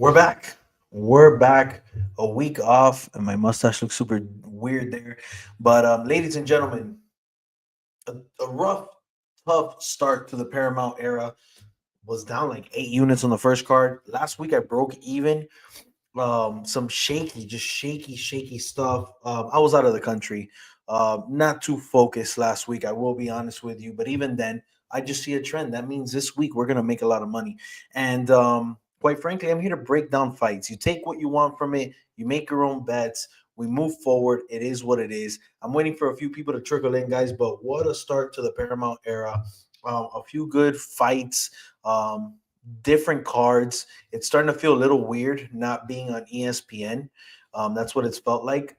We're back. We're back. A week off, and my mustache looks super weird there. But ladies and gentlemen, a rough, tough start to the Paramount era. Was down like 8 units on the first card. Last week I broke even. Some shaky, just shaky stuff. I was out of the country. Not too focused last week. I will be honest with you, but even then, I just see a trend. That means this week we're gonna make a lot of money. And quite frankly, I'm here to break down fights. You take what you want from it. You make your own bets. We move forward. It is what it is. I'm waiting for a few people to trickle in, guys. But what a start to the Paramount era. A few good fights. Different cards. It's starting to feel a little weird not being on ESPN. That's what it's felt like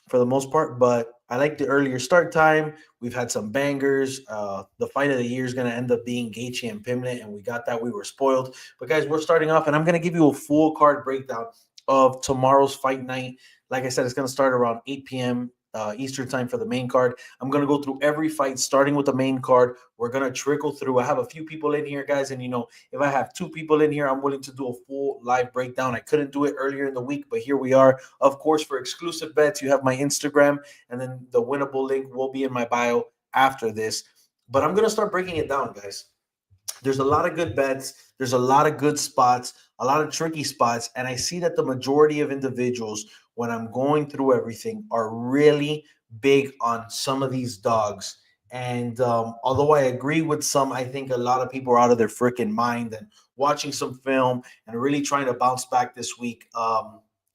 for the most part. But I like the earlier start time. We've had some bangers. The fight of the year is going to end up being Gaethje and Pimlet, and we got that. We were spoiled. But guys, we're starting off, and I'm going to give you a full card breakdown of tomorrow's fight night. Like I said, it's going to start around 8 p.m. Eastern time for the main card. I'm going to go through every fight, starting with the main card. We're going to trickle through. I have a few people in here, guys, and if I have two people in here, I'm willing to do a full live breakdown. I couldn't do it earlier in the week, but here we are. Of course, for exclusive bets, you have my Instagram, and then the winnable link will be in my bio after this. But I'm going to start breaking it down, guys. There's a lot of good bets. There's a lot of good spots, a lot of tricky spots. And I see that the majority of individuals, when I'm going through everything, are really big on some of these dogs. And although I agree with some, I think a lot of people are out of their freaking mind and watching some film and really trying to bounce back this week.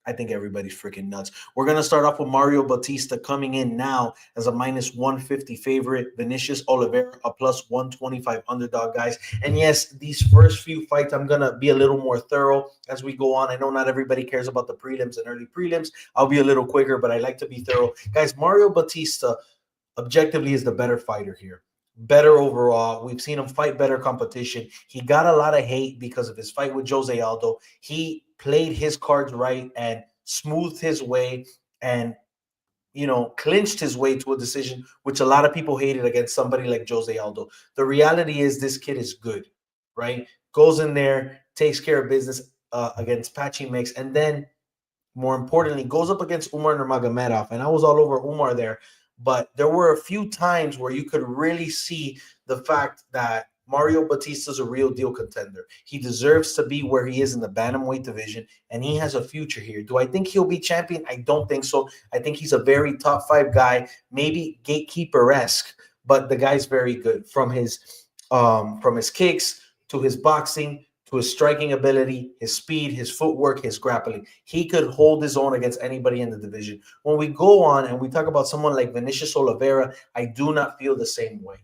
I think everybody's freaking nuts. We're going to start off with Mario Bautista coming in now as a minus 150 favorite. Vinicius Oliveira, a plus 125 underdog, guys. And yes, these first few fights, I'm going to be a little more thorough as we go on. I know not everybody cares about the prelims and early prelims. I'll be a little quicker, but I like to be thorough. Guys, Mario Bautista objectively is the better fighter here. Better overall. We've seen him fight better competition. He got a lot of hate because of his fight with Jose Aldo. He played his cards right and smoothed his way and clinched his way to a decision, which a lot of people hated against somebody like Jose Aldo. The reality is this kid is good, right? Goes in there, takes care of business against Patchy Mix, and then more importantly, goes up against Umar Nurmagomedov. And I was all over Umar there, but there were a few times where you could really see the fact that Mario Batista is a real deal contender. He deserves to be where he is in the bantamweight division, and he has a future here. Do I think he'll be champion? I don't think so. I think he's a very top five guy, maybe gatekeeper-esque, but the guy's very good from his kicks to his boxing to his striking ability, his speed, his footwork, his grappling. He could hold his own against anybody in the division. When we go on and we talk about someone like Vinicius Oliveira, I do not feel the same way.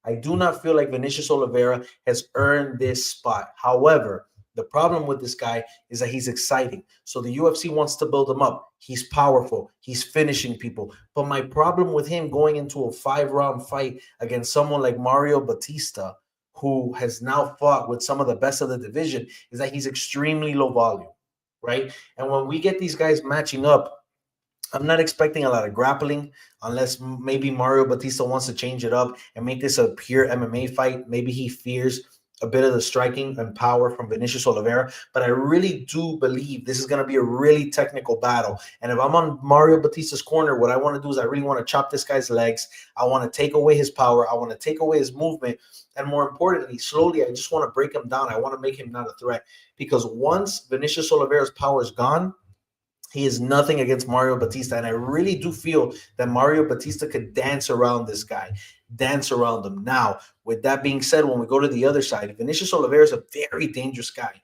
I do not feel like Vinicius Oliveira has earned this spot. However, the problem with this guy is that he's exciting. So the UFC wants to build him up. He's powerful. He's finishing people. But my problem with him going into a 5-round fight against someone like Mario Batista, who has now fought with some of the best of the division, is that he's extremely low volume, right? And when we get these guys matching up, I'm not expecting a lot of grappling unless maybe Mario Batista wants to change it up and make this a pure MMA fight. Maybe he fears a bit of the striking and power from Vinicius Oliveira, but I really do believe this is going to be a really technical battle. And if I'm on Mario Batista's corner, what I want to do is I really want to chop this guy's legs. I want to take away his power. I want to take away his movement. And more importantly, slowly, I just want to break him down. I want to make him not a threat, because once Vinicius Oliveira's power is gone, he is nothing against Mario Batista. And I really do feel that Mario Batista could dance around this guy, dance around him. Now, with that being said, when we go to the other side, Vinicius Oliveira is a very dangerous guy.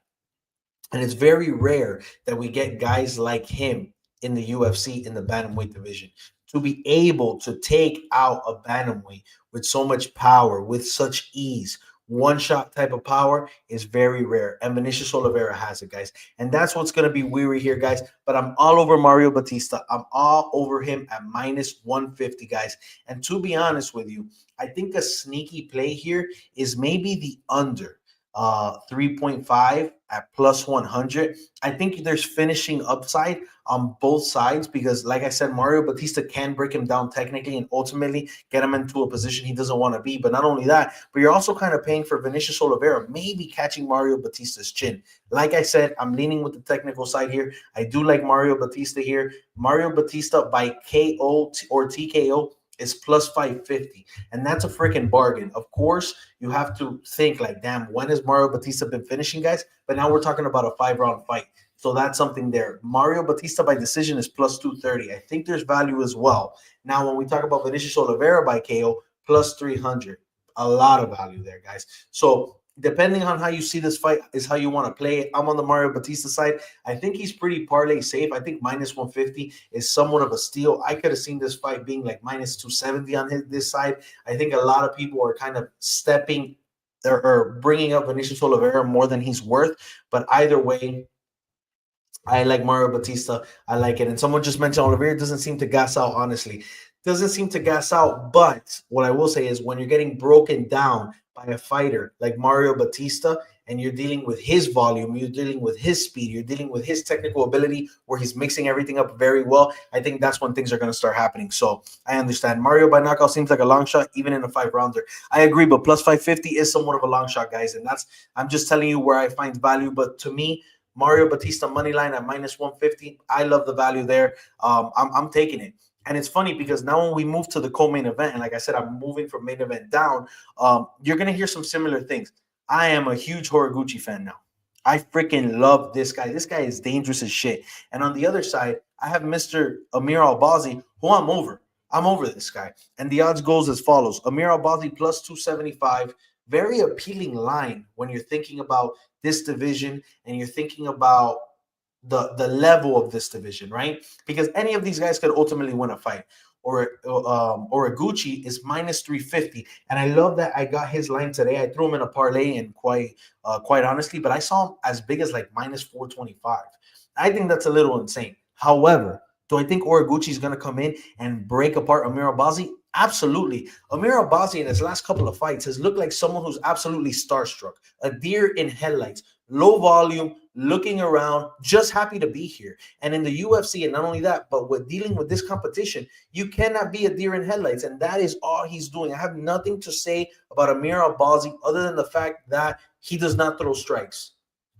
And it's very rare that we get guys like him in the UFC in the bantamweight division. To be able to take out a bantamweight with so much power, with such ease, one shot type of power is very rare. And Vinicius Oliveira has it, guys. And that's what's going to be weary here, guys. But I'm all over Mario Batista. I'm all over him at minus 150, guys. And to be honest with you, I think a sneaky play here is maybe the under. 3.5 at plus 100. I think there's finishing upside on both sides because, like I said, Mario Bautista can break him down technically and ultimately get him into a position he doesn't want to be. But not only that, but you're also kind of paying for Vinicius Oliveira maybe catching Mario Bautista's chin. Like I said, I'm leaning with the technical side here. I do like Mario Bautista here. Mario Bautista by KO or TKO is plus 550, and that's a freaking bargain. Of course, you have to think like, damn, when has Mario Batista been finishing, guys? But now we're talking about a 5 round fight. So that's something there. Mario Batista by decision is plus 230. I think there's value as well. Now, when we talk about Vinicius Oliveira by KO, plus 300. A lot of value there, guys. So depending on how you see this fight is how you want to play it. I'm on the Mario Batista side. I think he's pretty parlay safe. I think minus 150 is somewhat of a steal. I could have seen this fight being like minus 270 on this side. I think a lot of people are kind of stepping or bringing up Vinicius Oliveira more than he's worth. But either way, I like Mario Batista. I like it. And someone just mentioned Oliveira doesn't seem to gas out, honestly. Doesn't seem to gas out. But what I will say is when you're getting broken down by a fighter like Mario Batista and you're dealing with his volume, you're dealing with his speed, you're dealing with his technical ability where he's mixing everything up very well, I think that's when things are going to start happening. So I understand. Mario by knockout seems like a long shot, even in a 5 rounder. I agree, but plus 550 is somewhat of a long shot, guys. And I'm just telling you where I find value. But to me, Mario Batista money line at minus 150. I love the value there. I'm taking it. And it's funny because now when we move to the co-main event, and like I said, I'm moving from main event down, you're going to hear some similar things. I am a huge Horiguchi fan now. I freaking love this guy. This guy is dangerous as shit. And on the other side, I have Mr. Amir Albazi, who I'm over. I'm over this guy. And the odds goes as follows. Amir Albazi plus 275. Very appealing line when you're thinking about this division and you're thinking about the level of this division, right? Because any of these guys could ultimately win a fight. Or a Gucci is minus 350, and I love that I got his line today. I threw him in a parlay and quite honestly, but I saw him as big as like minus 425. I think that's a little insane. However, do I think Oraguchi is going to come in and break apart Amir Albazi? Absolutely. Amir Albazi in his last couple of fights has looked like someone who's absolutely starstruck, a deer in headlights, low volume, looking around, just happy to be here. And in the UFC, and not only that, but with dealing with this competition, you cannot be a deer in headlights. And that is all he's doing. I have nothing to say about Amir Albazi other than the fact that he does not throw strikes.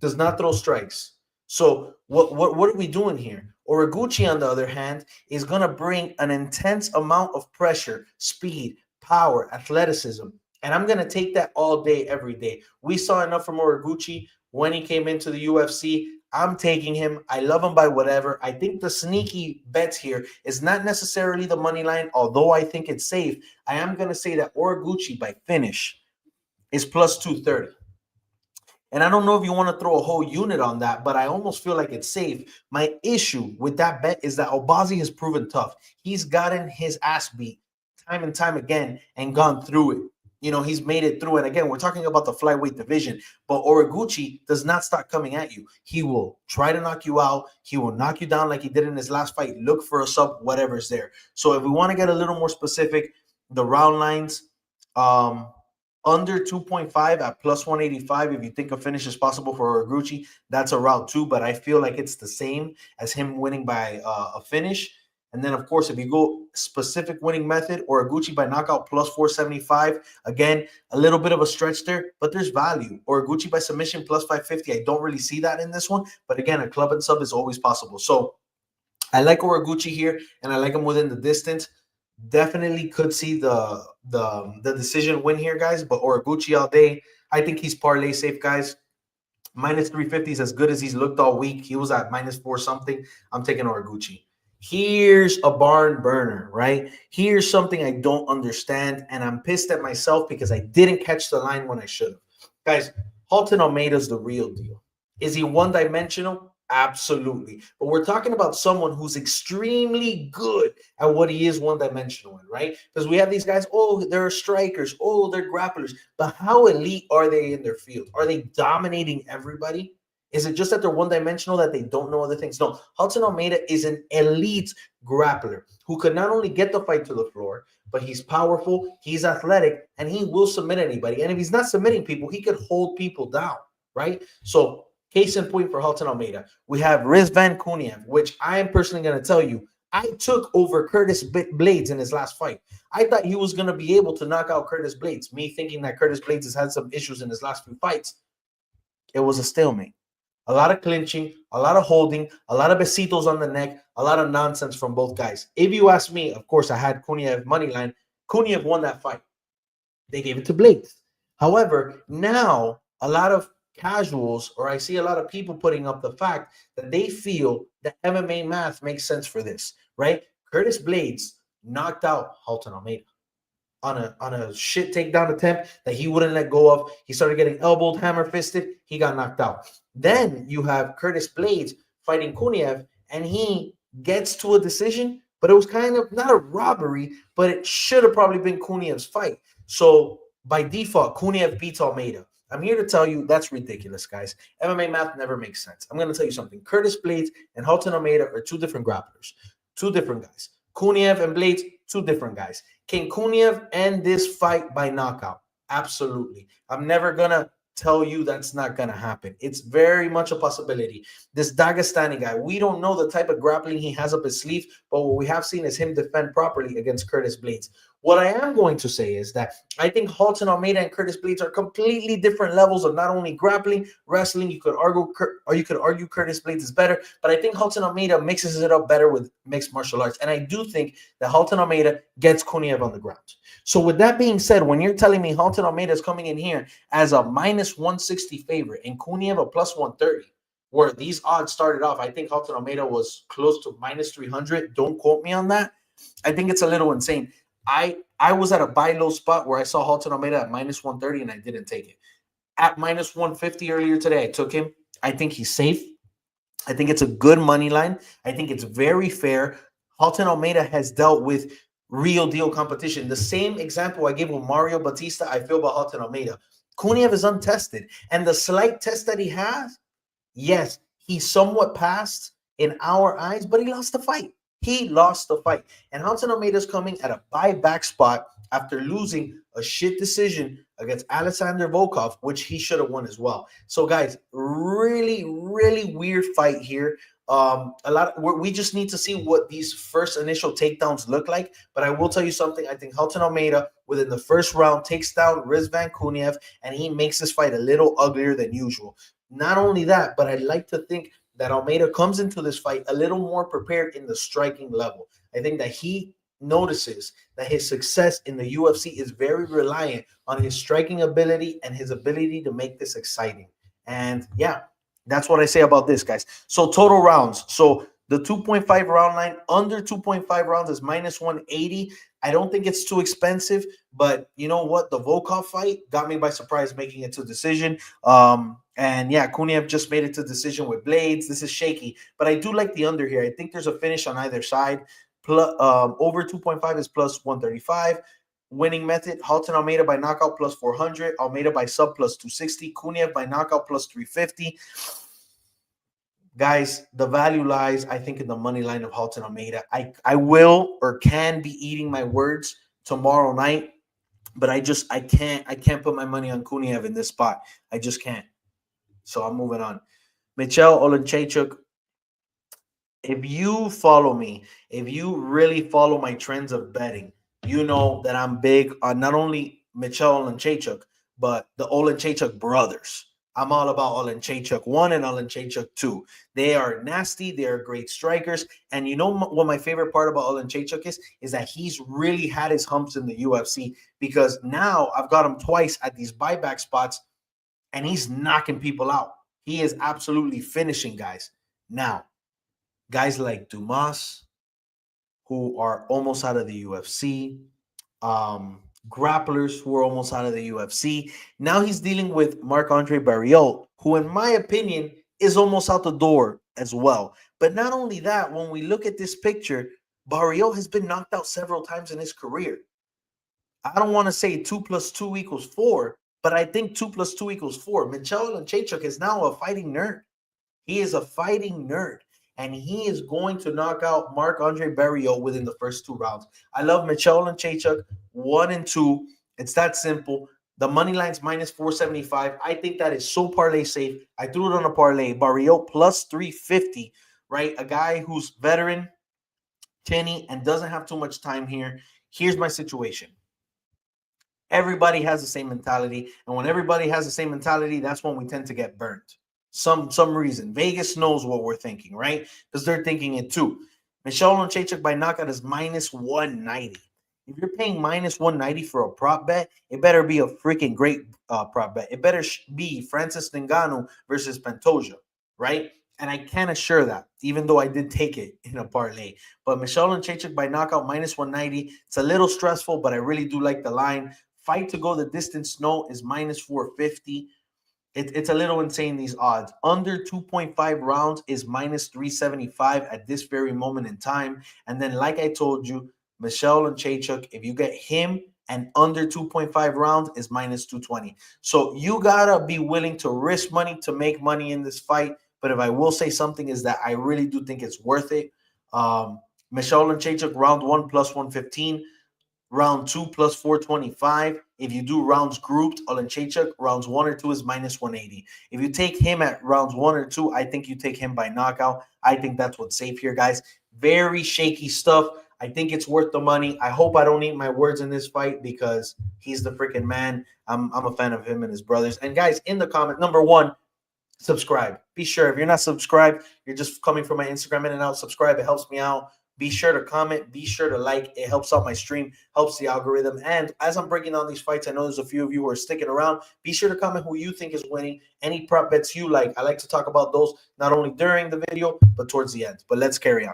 Does not throw strikes. So what are we doing here? Oraguchi, on the other hand, is going to bring an intense amount of pressure, speed, power, athleticism. And I'm going to take that all day, every day. We saw enough from Oraguchi when he came into the UFC. I'm taking him. I love him by whatever. I think the sneaky bets here is not necessarily the money line, although I think it's safe. I am going to say that Oraguchi by finish is plus 230. And I don't know if you want to throw a whole unit on that, but I almost feel like it's safe. My issue with that bet is that Albazi has proven tough. He's gotten his ass beat time and time again and gone through it. You know, he's made it through. And again, we're talking about the flyweight division, but Oraguchi does not stop coming at you. He will try to knock you out. He will knock you down like he did in his last fight. Look for a sub, whatever's there. So if we want to get a little more specific, the round lines, under 2.5 at plus 185. If you think a finish is possible for Oraguchi, that's a route too, but I feel like it's the same as him winning by a finish. And then, of course, if you go specific winning method, Oraguchi by knockout plus 475. Again, a little bit of a stretch there, but there's value. Oraguchi by submission plus 550. I don't really see that in this one, but again, a club and sub is always possible. So I like Oraguchi here, and I like him within the distance. Definitely could see the decision win here, guys. But Oraguchi all day. I think he's parlay safe, guys. Minus 350 is as good as he's looked all week. He was at minus 4 something. I'm taking Oraguchi. Here's a barn burner, right? Here's something I don't understand, and I'm pissed at myself because I didn't catch the line when I should have. Guys, Halton Almeida's the real deal. Is he one-dimensional? Absolutely. But we're talking about someone who's extremely good at what he is one-dimensional in, right? Because we have these guys, oh, they're strikers, oh, they're grapplers. But how elite are they in their field? Are they dominating everybody? Is it just that they're one-dimensional, that they don't know other things? No, Hudson Almeida is an elite grappler who could not only get the fight to the floor, but he's powerful, he's athletic, and he will submit anybody. And if he's not submitting people, he could hold people down, right? So, case in point for Hudson Almeida, we have Rizvan Kuniev, which I am personally going to tell you, I took over Curtis Blades in his last fight. I thought he was going to be able to knock out Curtis Blades. Me thinking that Curtis Blades has had some issues in his last few fights. It was a stalemate. A lot of clinching, a lot of holding, a lot of besitos on the neck, a lot of nonsense from both guys. If you ask me, of course, I had Kuniev money line. Kuniev won that fight. They gave it to Blades. However, now a lot of casuals, or I see a lot of people putting up the fact that they feel that MMA math makes sense for this, right? Curtis Blades knocked out Halton Almeida on a shit takedown attempt that he wouldn't let go of. He started getting elbowed, hammer fisted. He got knocked out. Then you have Curtis Blades fighting Kuniev, and he gets to a decision, but it was kind of not a robbery, but it should have probably been Kuniev's fight. So by default, Kuniev beats Almeida. I'm here to tell you that's ridiculous, guys. MMA math never makes sense. I'm going to tell you something. Curtis Blades and Halton Almeida are two different grapplers, two different guys. Kuniev and Blades, two different guys. Can Kuniev end this fight by knockout? Absolutely. I'm never going to tell you that's not going to happen. It's very much a possibility. This Dagestani guy, we don't know the type of grappling he has up his sleeve, but what we have seen is him defend properly against Curtis Blades. What I am going to say is that I think Halton Almeida and Curtis Blades are completely different levels of not only grappling, wrestling. You could argue Curtis Blades is better, but I think Halton Almeida mixes it up better with mixed martial arts. And I do think that Halton Almeida gets Kuniev on the ground. So with that being said, when you're telling me Halton Almeida is coming in here as a minus 160 favorite and Kuniev a plus 130, where these odds started off, I think Halton Almeida was close to minus 300. Don't quote me on that. I think it's a little insane. I was at a buy low spot where I saw Halton Almeida at minus 130 and I didn't take it. At minus 150 earlier today, I took him. I think he's safe. I think it's a good money line. I think it's very fair. Halton Almeida has dealt with real deal competition. The same example I gave with Mario Bautista, I feel about Halton Almeida. Kuniev is untested. And the slight test that he has, yes, he somewhat passed in our eyes, but he lost the fight. He lost the fight. And Halton Almeida is coming at a buyback spot after losing a shit decision against Alexander Volkov, which he should have won as well. So, guys, really, really weird fight here. We just need to see what these first initial takedowns look like. But I will tell you something. I think Halton Almeida, within the first round, takes down Rizvan Kuniev, and he makes this fight a little uglier than usual. Not only that, but I like to think that Almeida comes into this fight a little more prepared in the striking level. I think that he notices that his success in the UFC is very reliant on his striking ability and his ability to make this exciting. And yeah, that's what I say about this, guys. So total rounds. So the 2.5 round line, under 2.5 rounds is minus 180. I don't think it's too expensive, but you know what? The Volkov fight got me by surprise, making it to decision. And yeah, Kuniev just made it to decision with Blades. This is shaky, but I do like the under here. I think there's a finish on either side. Over 2.5 is plus 135. Winning method, Halton Almeida by knockout plus 400. Almeida by sub plus 260. Kuniev by knockout plus 350. Guys, the value lies, I think, in the money line of Halton Almeida. I will or can be eating my words tomorrow night, but I can't put my money on Kuniev in this spot. I just can't. So I'm moving on. Michel Oleksiejczuk. If you follow me, if you really follow my trends of betting, you know that I'm big on not only Michel Oleksiejczuk, but the Oleksiejczuk brothers. I'm all about Oleksiejczuk 1 and Oleksiejczuk 2. They are nasty. They are great strikers. And you know what my favorite part about Oleksiejczuk is that he's really had his humps in the UFC, because now I've got him twice at these buyback spots and he's knocking people out. He is absolutely finishing guys. Now, guys like Dumas, who are almost out of the UFC, grapplers who are almost out of the UFC. Now he's dealing with Marc-Andre Barriault, who, in my opinion, is almost out the door as well. But not only that, when we look at this picture, Barriault has been knocked out several times in his career. I don't want to say 2 + 2 = 4, but I think 2 + 2 = 4. Michel Oleksiejczuk is now a fighting nerd. He is a fighting nerd, and he is going to knock out Marc-Andre Barriault within the first 2 rounds. I love Michel and Chachuk 1 and 2. It's that simple. The money line's minus 475. I think that is so parlay safe. I threw it on a parlay. Barriault plus 350, right? A guy who's veteran, tinny, and doesn't have too much time here. Here's my situation. Everybody has the same mentality, and when everybody has the same mentality, that's when we tend to get burnt. Some reason. Vegas knows what we're thinking, right? Because they're thinking it too. Michel Chachuk by knockout is minus 190. If you're paying minus 190 for a prop bet, it better be a freaking great prop bet. It better be Francis Ngannou versus Pantoja, right? And I can assure that, even though I did take it in a parlay. But Michel Chachuk by knockout minus 190. It's a little stressful, but I really do like the line. Fight to go the distance, no, is minus 450. It's a little insane, these odds. Under 2.5 rounds is minus 375 at this very moment in time. And then, like I told you, Michel and Chachuk, if you get him and under 2.5 rounds, is minus 220. So you got to be willing to risk money to make money in this fight. But if I will say something is that I really do think it's worth it. Michel and Chachuk, round 1 plus 115. Round 2 plus 425. If you do rounds grouped, Olenchechuk, rounds 1 or 2 is minus 180. If you take him at rounds 1 or 2, I think you take him by knockout. I think that's what's safe here, guys. Very shaky stuff. I think it's worth the money. I hope I don't eat my words in this fight because he's the freaking man. I'm a fan of him and his brothers. And guys, in the comment, number 1, subscribe. Be sure if you're not subscribed, you're just coming from my Instagram in and out. Subscribe. It helps me out. Be sure to comment. Be sure to like. It helps out my stream, helps the algorithm. And as I'm breaking down these fights, I know there's a few of you who are sticking around. Be sure to comment who you think is winning, any prop bets you like. I like to talk about those not only during the video, but towards the end. But let's carry on.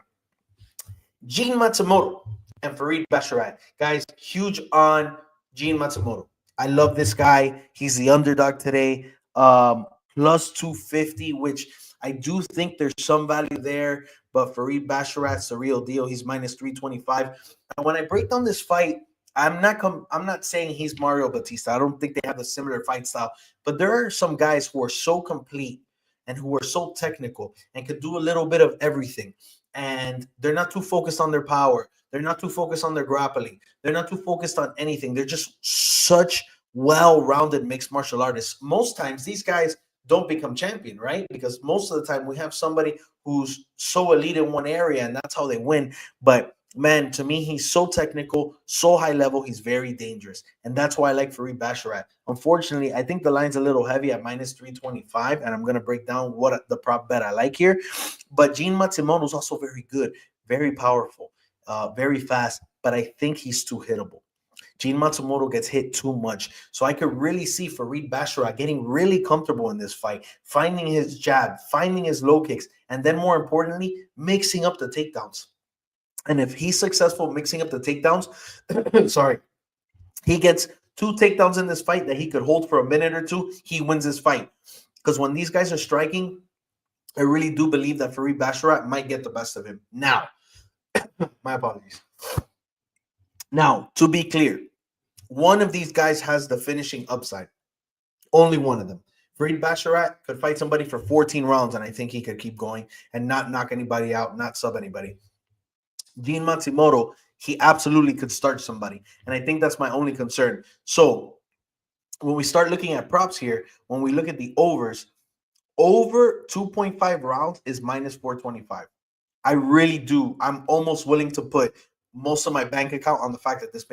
Gene Matsumoto and Farid Basharat. Guys, huge on Gene Matsumoto. I love this guy. He's the underdog today. Plus 250, which I do think there's some value there, but Farid Basharat's the real deal. He's minus 325. And when I break down this fight, I'm not saying he's Mario Bautista. I don't think they have a similar fight style, but there are some guys who are so complete and who are so technical and could do a little bit of everything. And they're not too focused on their power. They're not too focused on their grappling. They're not too focused on anything. They're just such well-rounded mixed martial artists. Most times these guys don't become champion, right? Because most of the time we have somebody who's so elite in one area and that's how they win. But man, to me, he's so technical, so high level, he's very dangerous. And that's why I like Farid Basharat. Unfortunately, I think the line's a little heavy at minus 325, and I'm going to break down what the prop bet I like here. But Gene Matsumoto is also very good, very powerful, very fast, but I think he's too hittable. Gene Matsumoto gets hit too much. So I could really see Farid Basharat getting really comfortable in this fight, finding his jab, finding his low kicks, and then more importantly, mixing up the takedowns. And if he's successful mixing up the takedowns, sorry, he gets 2 takedowns in this fight that he could hold for a minute or two, he wins this fight. Because when these guys are striking, I really do believe that Farid Basharat might get the best of him. Now, my apologies. Now, to be clear, one of these guys has the finishing upside. Only one of them. Farid Basharat could fight somebody for 14 rounds, and I think he could keep going and not knock anybody out, not sub anybody. Gene Matsumoto, he absolutely could start somebody, and I think that's my only concern. So when we start looking at props here, when we look at the overs, over 2.5 rounds is minus 425. I really do. I'm almost willing to put most of my bank account on the fact that this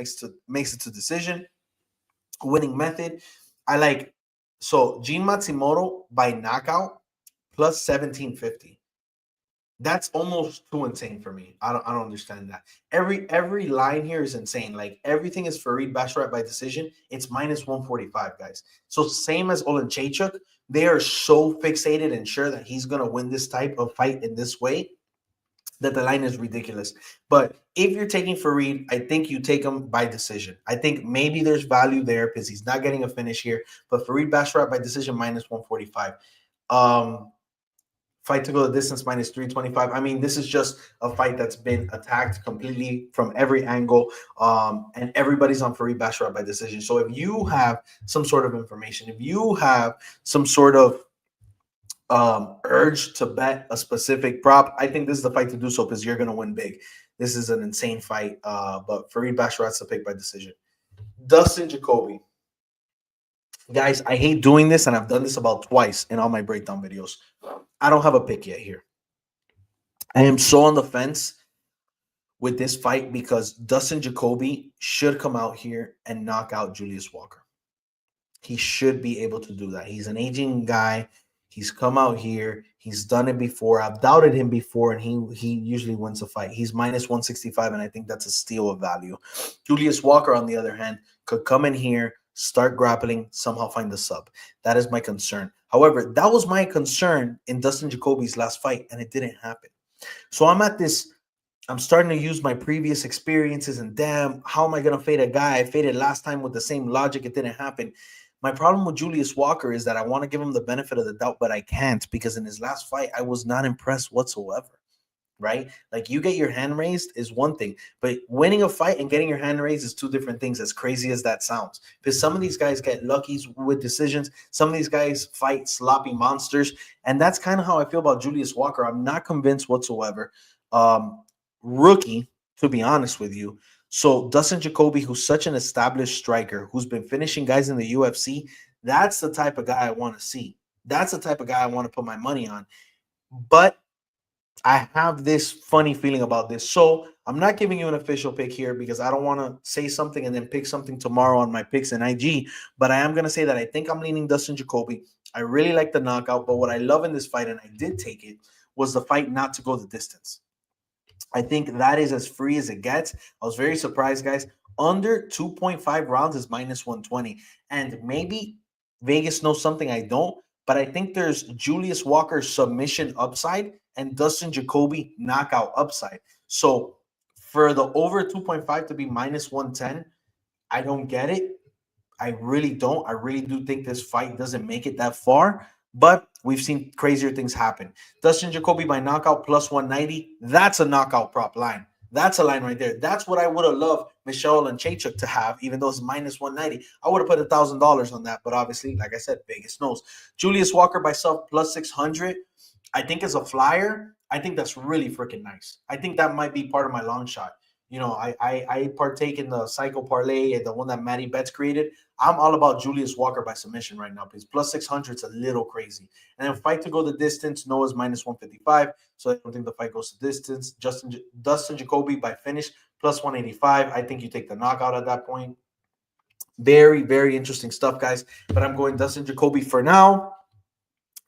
makes it to decision. Winning method. I like, so Gene Matsumoto by knockout plus 1750. That's almost too insane for me. I don't understand that. Every line here is insane. Like everything is Farid Basharat by decision. It's minus 145, guys. So same as Olenchechuk, they are so fixated and sure that he's gonna win this type of fight in this way that the line is ridiculous. But if you're taking Farid, I think you take him by decision. I think maybe there's value there because he's not getting a finish here. But Farid Basharat by decision minus 145. Fight to go the distance minus 325. I mean, this is just a fight that's been attacked completely from every angle, and everybody's on Farid Basharat by decision. So if you have some sort of information, if you have some sort of urge to bet a specific prop, I think this is the fight to do so because you're going to win big. This is an insane fight. But Fareed Basharat's the pick by decision. Dustin Jacoby. Guys, I hate doing this, and I've done this about twice in all my breakdown videos. I don't have a pick yet here. I am so on the fence with this fight because Dustin Jacoby should come out here and knock out Julius Walker. He should be able to do that. He's an aging guy. He's come out here. He's done it before. I've doubted him before, and he usually wins a fight. He's minus 165, and I think that's a steal of value. Julius Walker, on the other hand, could come in here, start grappling, somehow find the sub. That is my concern. However, that was my concern in Dustin Jacoby's last fight, and it didn't happen. So I'm starting to use my previous experiences, and damn, how am I going to fade a guy? I faded last time with the same logic. It didn't happen. My problem with Julius Walker is that I want to give him the benefit of the doubt, but I can't because in his last fight, I was not impressed whatsoever, right? Like, you get your hand raised is one thing, but winning a fight and getting your hand raised is two different things, as crazy as that sounds. Because some of these guys get lucky with decisions. Some of these guys fight sloppy monsters, and that's kind of how I feel about Julius Walker. I'm not convinced whatsoever. Rookie, to be honest with you. So Dustin Jacoby, who's such an established striker, who's been finishing guys in the UFC, that's the type of guy I want to see. That's the type of guy I want to put my money on. But I have this funny feeling about this. So I'm not giving you an official pick here because I don't want to say something and then pick something tomorrow on my picks in IG. But I am going to say that I think I'm leaning Dustin Jacoby. I really like the knockout. But what I love in this fight, and I did take it, was the fight not to go the distance. I think that is as free as it gets. I was very surprised, guys. Under 2.5 rounds is minus 120. And maybe Vegas knows something I don't, but I think there's Julius Walker's submission upside and Dustin Jacoby knockout upside. So for the over 2.5 to be minus 110, I don't get it. I really don't. I really do think this fight doesn't make it that far. But we've seen crazier things happen. Dustin Jacoby by knockout plus 190. That's a knockout prop line. That's a line right there. That's what I would have loved Michelle and Chachuk to have, even though it's minus 190. I would have put $1,000 on that. But obviously, like I said, Vegas knows. Julius Walker by sub plus 600. I think as a flyer, I think that's really freaking nice. I think that might be part of my long shot. You know, I partake in the Psycho Parlay, the one that Matty Betts created. I'm all about Julius Walker by submission right now because plus 600 is a little crazy. And then fight to go the distance, Noah's minus 155. So I don't think the fight goes to distance. Dustin Jacoby by finish plus 185. I think you take the knockout at that point. Very, very interesting stuff, guys. But I'm going Dustin Jacoby for now.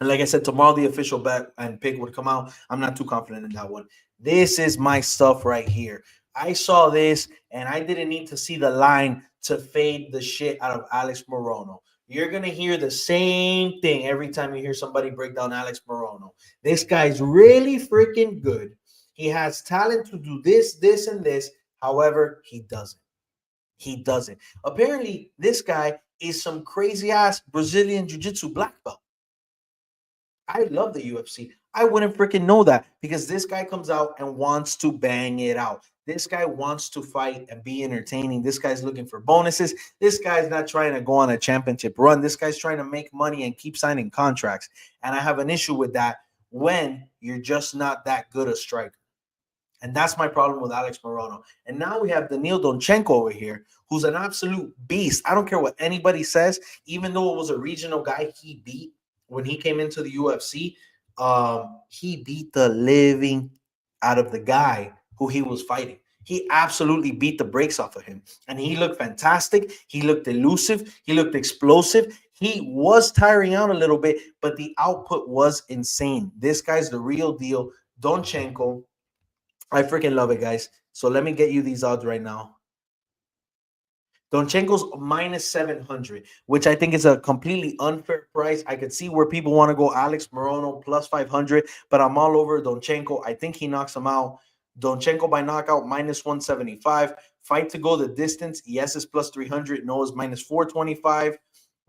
And like I said, tomorrow the official bet and pick would come out. I'm not too confident in that one. This is my stuff right here. I saw this, and I didn't need to see the line to fade the shit out of Alex Morono. You're going to hear the same thing every time you hear somebody break down Alex Morono. This guy's really freaking good. He has talent to do this, this, and this. However, he doesn't. He doesn't. Apparently, this guy is some crazy-ass Brazilian Jiu-Jitsu black belt. I love the UFC. I wouldn't freaking know that because this guy comes out and wants to bang it out. This guy wants to fight and be entertaining. This guy's looking for bonuses. This guy's not trying to go on a championship run. This guy's trying to make money and keep signing contracts. And I have an issue with that when you're just not that good a striker. And that's my problem with Alex Morono. And now we have Daniil Donchenko over here, who's an absolute beast. I don't care what anybody says. Even though it was a regional guy he beat when he came into the UFC, he beat the living out of the guy who he was fighting. He absolutely beat the brakes off of him. And he looked fantastic. He looked elusive. He looked explosive. He was tiring out a little bit, but the output was insane. This guy's the real deal. Donchenko. I freaking love it, guys. So let me get you these odds right now. Donchenko's minus 700, which I think is a completely unfair price. I could see where people want to go Alex Morono plus 500, but I'm all over Donchenko. I think he knocks him out. Donchenko by knockout minus 175. Fight to go the distance. Yes, is plus 300. No is minus 425.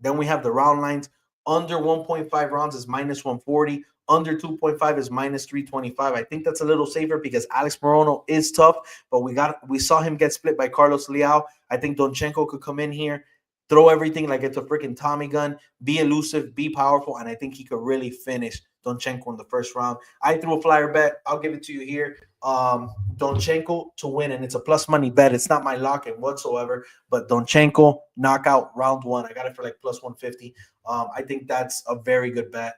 Then we have the round lines. Under 1.5 rounds is minus 140. Under 2.5 is minus 325. I think that's a little safer because Alex Morono is tough, but we saw him get split by Carlos Leal. I think Donchenko could come in here. throw everything like it's a freaking Tommy gun, be elusive, be powerful, and I think he could really finish Donchenko in the first round. I threw a flyer bet. I'll give it to you here. Donchenko to win, and it's a plus money bet. It's not my lock-in whatsoever, but Donchenko knockout round one. I got it for like plus 150. I think that's a very good bet.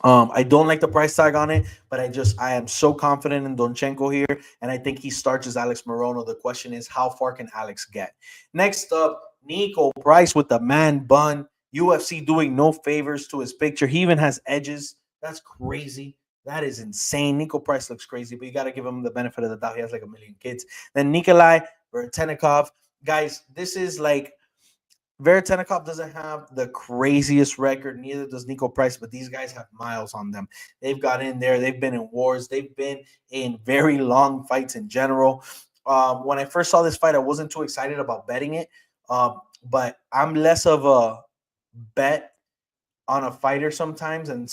I don't like the price tag on it, but I am so confident in Donchenko here, and I think he starches Alex Morono. The question is, how far can Alex get? Next up, Nico Price with the man bun. UFC doing no favors to his picture. He even has edges. That's crazy. That is insane. Nico Price looks crazy, but you got to give him the benefit of the doubt. He has like a million kids. Then Nikolai Vertenikov. Guys, this is like Vertenikov doesn't have the craziest record, neither does Nico Price, but these guys have miles on them. They've got in there. They've been in wars. They've been in very long fights in general. When I first saw this fight, I wasn't too excited about betting it, but I'm less of a bet on a fighter sometimes, and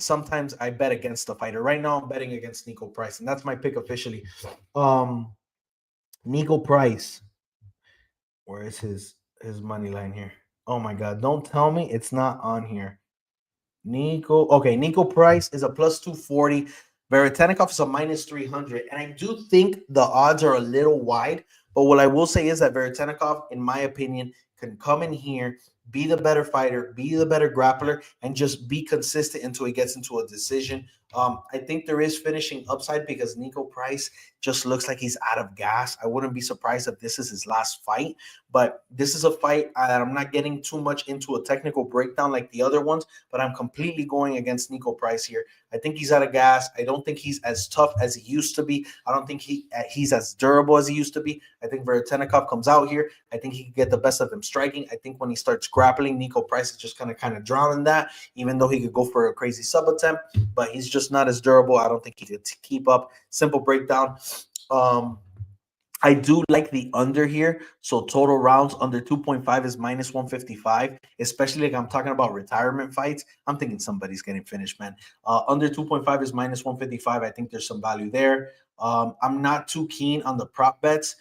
sometimes I bet against the fighter. Right now, I'm betting against Nico Price, and that's my pick officially. Nico Price, where is his money line here? Oh my God, don't tell me it's not on here. Nico Price is a plus 240. Veritenikov is a minus 300. And I do think the odds are a little wide, but what I will say is that Veritenikov, in my opinion, can come in here, be the better fighter, be the better grappler, and just be consistent until he gets into a decision. I think there is finishing upside because Nico Price just looks like he's out of gas. I wouldn't be surprised if this is his last fight, but this is a fight that I'm not getting too much into a technical breakdown like the other ones, but I'm completely going against Nico Price here. I think he's out of gas. I don't think he's as tough as he used to be. I don't think he's as durable as he used to be. I think Vertenikov comes out here. I think he can get the best of him striking. I think when he starts grappling, Nico Price is just kind of drowning that, even though he could go for a crazy sub attempt, but he's just not as durable. I don't think he could keep up. Simple breakdown. I do like the under here. So total rounds under 2.5 is minus 155, especially like I'm talking about retirement fights. I'm thinking somebody's getting finished, man. Under 2.5 is minus 155. I think there's some value there. I'm not too keen on the prop bets.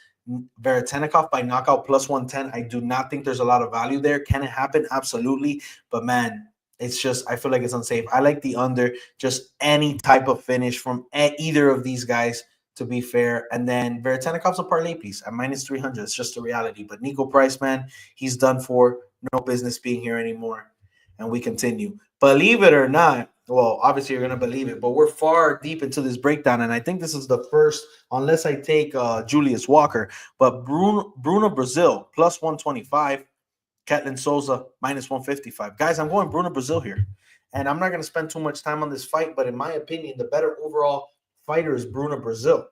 Veritenikov by knockout plus 110. I do not think there's a lot of value there. Can it happen? Absolutely. But man, it's just, I feel like it's unsafe. I like the under, just any type of finish from either of these guys, to be fair. And then Veritanikov's a parlay piece at minus 300. It's just a reality. But Nico Price, man, he's done for. No business being here anymore. And we continue. Believe it or not, well, obviously you're going to believe it, but we're far deep into this breakdown. And I think this is the first, unless I take Julius Walker, but Bruno Brazil plus 125. Ketlin Souza minus 155. Guys, I'm going Bruno Brazil here. And I'm not going to spend too much time on this fight, but in my opinion, the better overall fighter is Bruno Brazil.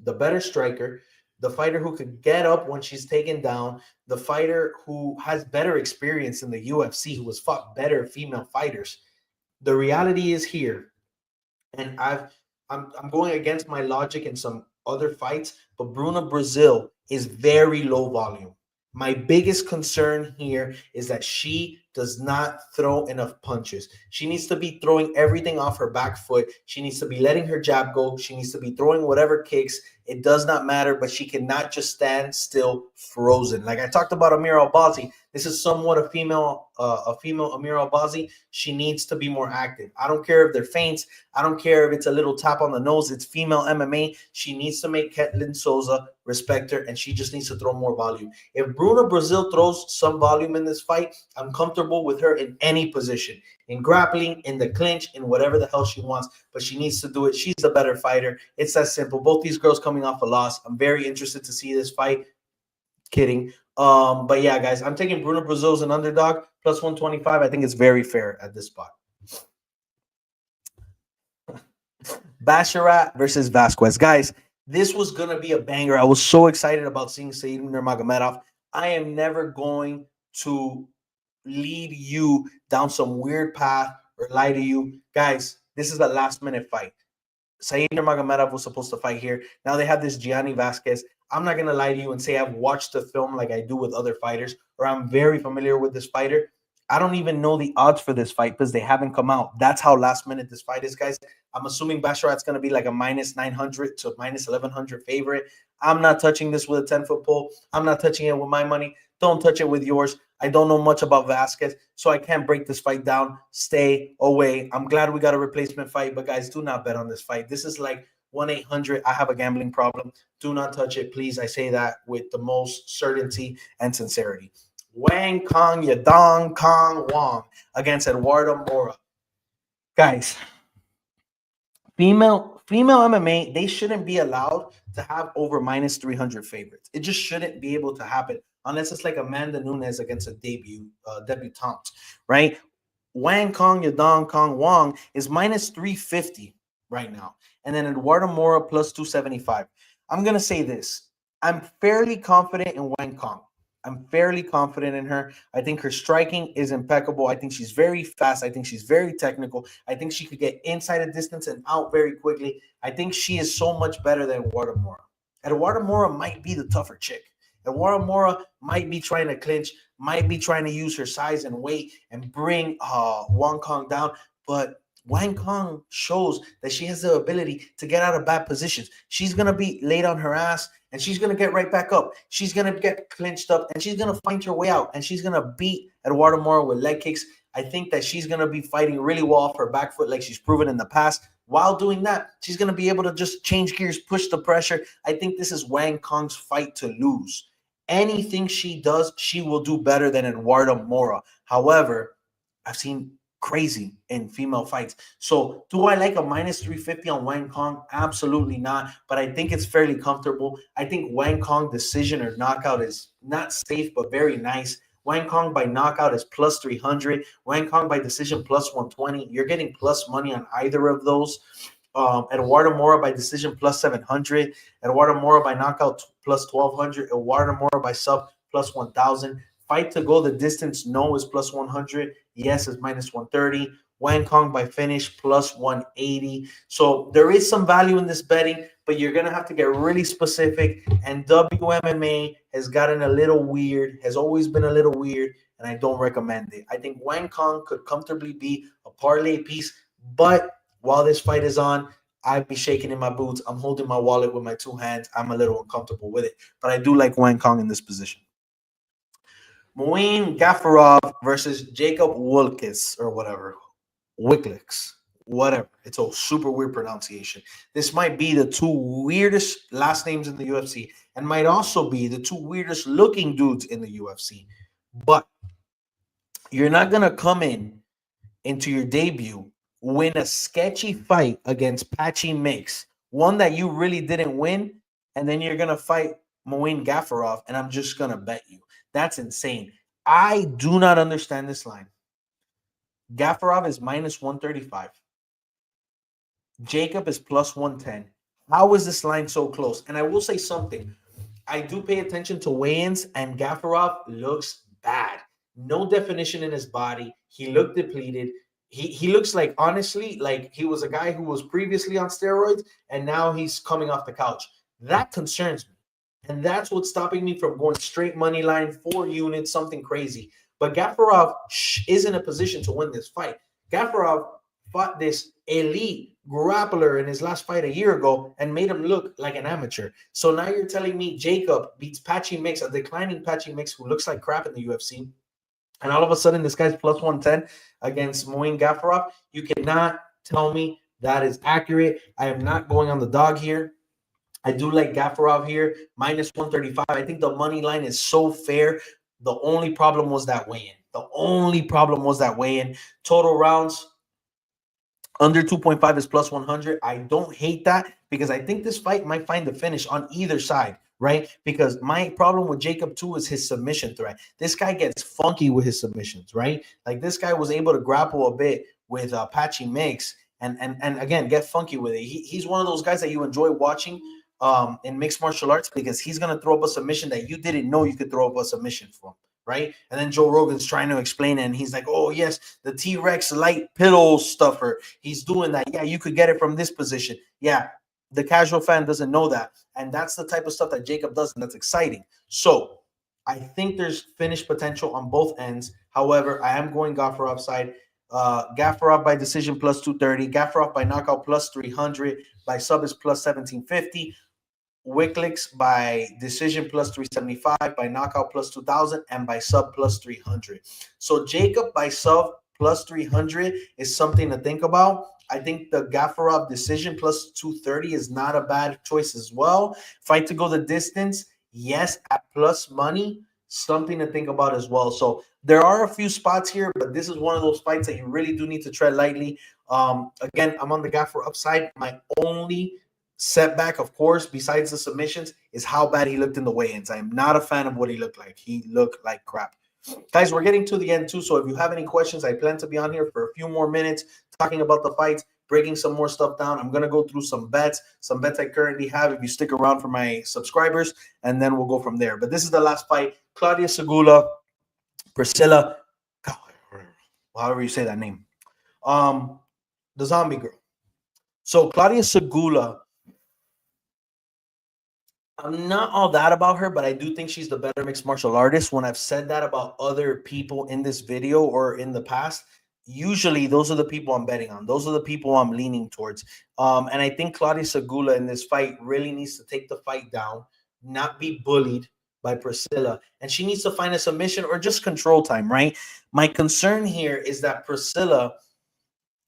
The better striker, the fighter who could get up when she's taken down, the fighter who has better experience in the UFC, who has fought better female fighters. The reality is here, and I'm going against my logic in some other fights, but Bruno Brazil is very low volume. My biggest concern here is that she does not throw enough punches. She needs to be throwing everything off her back foot. She needs to be letting her jab go. She needs to be throwing whatever kicks. It does not matter, but she cannot just stand still frozen. Like I talked about Amira Albazi. This is somewhat a female Amira Albazi. She needs to be more active. I don't care if they're feints. I don't care if it's a little tap on the nose. It's female MMA. She needs to make Ketlin Souza respect her, and she just needs to throw more volume. If Bruno Brazil throws some volume in this fight, I'm comfortable with her in any position, in grappling, in the clinch, in whatever the hell she wants, but she needs to do it. She's the better fighter. It's that simple. Both these girls coming off a loss. I'm very interested to see this fight. Kidding. But yeah, guys, I'm taking Bruno Brazil as an underdog plus 125. I think it's very fair at this spot. Basharat versus Vasquez. Guys, this was going to be a banger. I was so excited about seeing Said Nurmagomedov. I am never going to lead you down some weird path or lie to you. Guys, this is a last-minute fight. Said Nurmagomedov was supposed to fight here. Now they have this Gianni Vasquez. I'm not going to lie to you and say I've watched the film like I do with other fighters, or I'm very familiar with this fighter. I don't even know the odds for this fight because they haven't come out. That's how last minute this fight is, guys. I'm assuming Basharat's going to be like a minus 900 to minus 1100 favorite. I'm not touching this with a 10-foot pole. I'm not touching it with my money. Don't touch it with yours. I don't know much about Vasquez, so I can't break this fight down. Stay away. I'm glad we got a replacement fight, but guys, do not bet on this fight. This is like 1-800. I have a gambling problem. Do not touch it, please. I say that with the most certainty and sincerity. Wang Kong Yadong Kong Wong against Eduardo Mora. Guys, female MMA, they shouldn't be allowed to have over minus 300 favorites. It just shouldn't be able to happen unless it's like Amanda Nunes against a debutante, right? Wang Kong Yadong Kong Wong is minus 350 right now. And then Eduardo Mora plus 275. I'm going to say this. I'm fairly confident in Wang Kong. I'm fairly confident in her. I think her striking is impeccable. I think she's very fast. I think she's very technical. I think she could get inside a distance and out very quickly. I think she is so much better than Eduardo Mora. Eduardo Mora might be the tougher chick. Eduardo Mora might be trying to clinch, might be trying to use her size and weight and bring Wang Kong down. But Wang Kong shows that she has the ability to get out of bad positions. She's going to be laid on her ass, and she's going to get right back up. She's going to get clinched up, and she's going to find her way out, and she's going to beat Eduardo Mora with leg kicks. I think that she's going to be fighting really well off her back foot like she's proven in the past. While doing that, she's going to be able to just change gears, push the pressure. I think this is Wang Kong's fight to lose. Anything she does, she will do better than Eduardo Mora. However, I've seen crazy in female fights. So do I like a minus 350 on Wang Kong? Absolutely not. But I think it's fairly comfortable. I think Wang Kong decision or knockout is not safe, but very nice. Wang Kong by knockout is plus 300. Wang Kong by decision plus 120. You're getting plus money on either of those. Eduardo Mora by decision plus 700. Eduardo Mora by knockout plus 1,200. Eduardo Mora by sub plus 1,000. Fight to go the distance, no, is plus 100. Yes is minus 130. Wang Kong by finish plus 180. So there is some value in this betting, but you're going to have to get really specific. And WMMA has gotten a little weird, has always been a little weird, and I don't recommend it. I think Wang Kong could comfortably be a parlay piece, but while this fight is on, I'd be shaking in my boots. I'm holding my wallet with my two hands. I'm a little uncomfortable with it, but I do like Wang Kong in this position. Moin Gafarov versus Jacob Wilkis or whatever. Wicklix, whatever. It's a super weird pronunciation. This might be the two weirdest last names in the UFC and might also be the two weirdest looking dudes in the UFC. But you're not going to come into your debut, win a sketchy fight against Patchy Mix, one that you really didn't win, and then you're going to fight Moin Gafarov, and I'm just going to bet you. That's insane. I do not understand this line. Gafarov is minus 135. Jacob is plus 110. How is this line so close? And I will say something. I do pay attention to weigh-ins, and Gafarov looks bad. No definition in his body. He looked depleted. He looks like, honestly, like he was a guy who was previously on steroids, and now he's coming off the couch. That concerns me. And that's what's stopping me from going straight money line, 4 units, something crazy. But Gafarov is in a position to win this fight. Gafarov fought this elite grappler in his last fight a year ago and made him look like an amateur. So now you're telling me Jacob beats Patchy Mix, a declining Patchy Mix who looks like crap in the UFC. And all of a sudden, this guy's plus 110 against Moin Gafarov. You cannot tell me that is accurate. I am not going on the dog here. I do like Gafarov here, minus 135. I think the money line is so fair. The only problem was that weigh-in. Total rounds under 2.5 is plus 100. I don't hate that because I think this fight might find the finish on either side, right? Because my problem with Jacob too is his submission threat. This guy gets funky with his submissions, right? Like this guy was able to grapple a bit with Patchy Mix and again get funky with it. He's one of those guys that you enjoy watching in mixed martial arts because he's going to throw up a submission that you didn't know you could throw up a submission from, right? And then Joe Rogan's trying to explain it, and he's like, oh, yes, the T-Rex light pillow stuffer. He's doing that. Yeah, you could get it from this position. Yeah, the casual fan doesn't know that, and that's the type of stuff that Jacob does, and that's exciting. So I think there's finish potential on both ends. However, I am going Gafarov side. Gafarov by decision plus 230. Gafarov by knockout plus 300. By sub is plus 1750. Wicklicks by decision plus 375, by knockout plus 2,000, and by sub plus 300. So Jacob by sub plus 300 is something to think about. I think the Gafarov decision plus 230 is not a bad choice as well. Fight to go the distance, yes, at plus money, something to think about as well. So there are a few spots here, but this is one of those fights that you really do need to tread lightly. Again, I'm on the Gaffer upside. My only setback, of course, besides the submissions, is how bad he looked in the weigh-ins. I am not a fan of what he looked like. He looked like crap. Guys, we're getting to the end too, so if you have any questions, I plan to be on here for a few more minutes talking about the fights, breaking some more stuff down. I'm going to go through some bets I currently have if you stick around for my subscribers, and then we'll go from there. But this is the last fight. Claudia Segula, Priscilla, however you say that name, the zombie girl. So Claudia Segula, I'm not all that about her, but I do think she's the better mixed martial artist. When I've said that about other people in this video or in the past, usually those are the people I'm betting on. Those are the people I'm leaning towards. And I think Claudia Segula in this fight really needs to take the fight down, not be bullied by Priscilla. And she needs to find a submission or just control time, right? My concern here is that Priscilla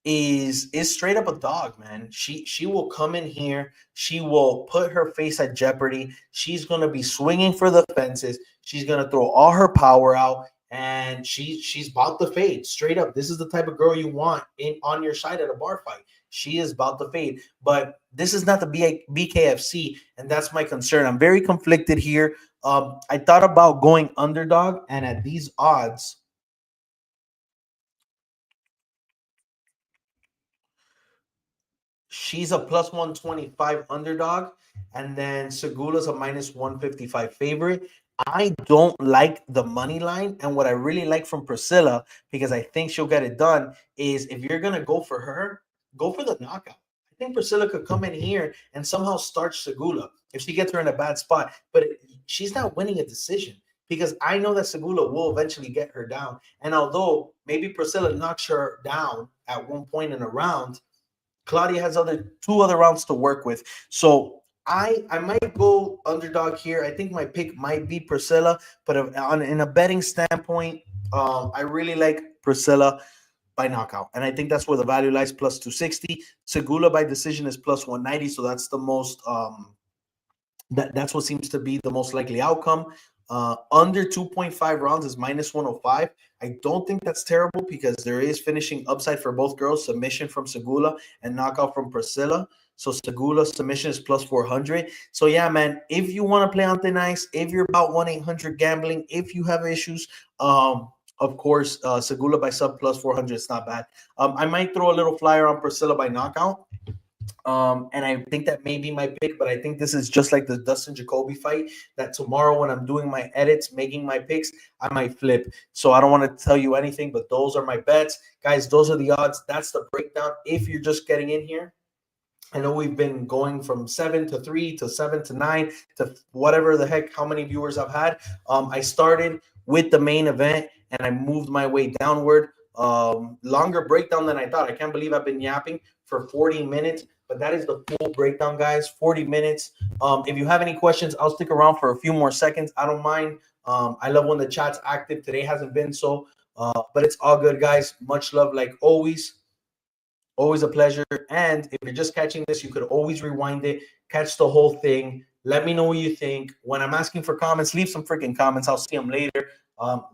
is straight up a dog, man. She will come in here, she will put her face at jeopardy. She's gonna be swinging for the fences. She's gonna throw all her power out, and she's about to fade straight up. This is the type of girl you want on your side at a bar fight. She is about to fade, but this is not the BKFC, and that's my concern. I'm very conflicted here. I thought about going underdog, and at these odds, she's a plus 125 underdog, and then Segula's a minus 155 favorite. I don't like the money line, and what I really like from Priscilla, because I think she'll get it done, is if you're going to go for her, go for the knockout. I think Priscilla could come in here and somehow starch Segula if she gets her in a bad spot, but she's not winning a decision, because I know that Segula will eventually get her down. And although maybe Priscilla knocks her down at one point in a round, Claudia has two other rounds to work with. So I might go underdog here. I think my pick might be Priscilla, but in a betting standpoint, I really like Priscilla by knockout. And I think that's where the value lies, plus 260. Segula by decision is plus 190. So that's the most that's what seems to be the most likely outcome. Under 2.5 rounds is minus 105. I don't think that's terrible, because there is finishing upside for both girls. Submission from Segula and knockout from Priscilla. So Segula's submission is plus 400. So yeah, man, if you want to play on thin ice, if you're about 1-800 gambling, if you have issues, of course, Segula by sub plus 400, it's not bad. I might throw a little flyer on Priscilla by knockout. And I think that may be my pick, but I think this is just like the Dustin Jacoby fight, that tomorrow when I'm doing my edits, making my picks, I might flip. So I don't want to tell you anything, but those are my bets. Guys, those are the odds. That's the breakdown. If you're just getting in here, I know we've been going from 7 to 3 to 7 to 9 to whatever the heck, how many viewers I've had. I started with the main event and I moved my way downward. Longer breakdown than I thought. I can't believe I've been yapping for 40 minutes, but that is the full breakdown, guys. 40 minutes. If you have any questions, I'll stick around for a few more seconds. I don't mind. I love when the chat's active. Today hasn't been so, but it's all good, guys. Much love, like always. Always a pleasure. And if you're just catching this, you could always rewind it, catch the whole thing. Let me know what you think. When I'm asking for comments, leave some freaking comments. I'll see them later.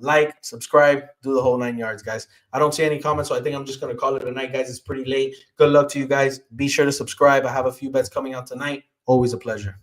Like, subscribe, do the whole 9 yards, guys. I don't see any comments, so I think I'm just going to call it a night, guys. It's pretty late. Good luck to you guys. Be sure to subscribe. I have a few bets coming out tonight. Always a pleasure.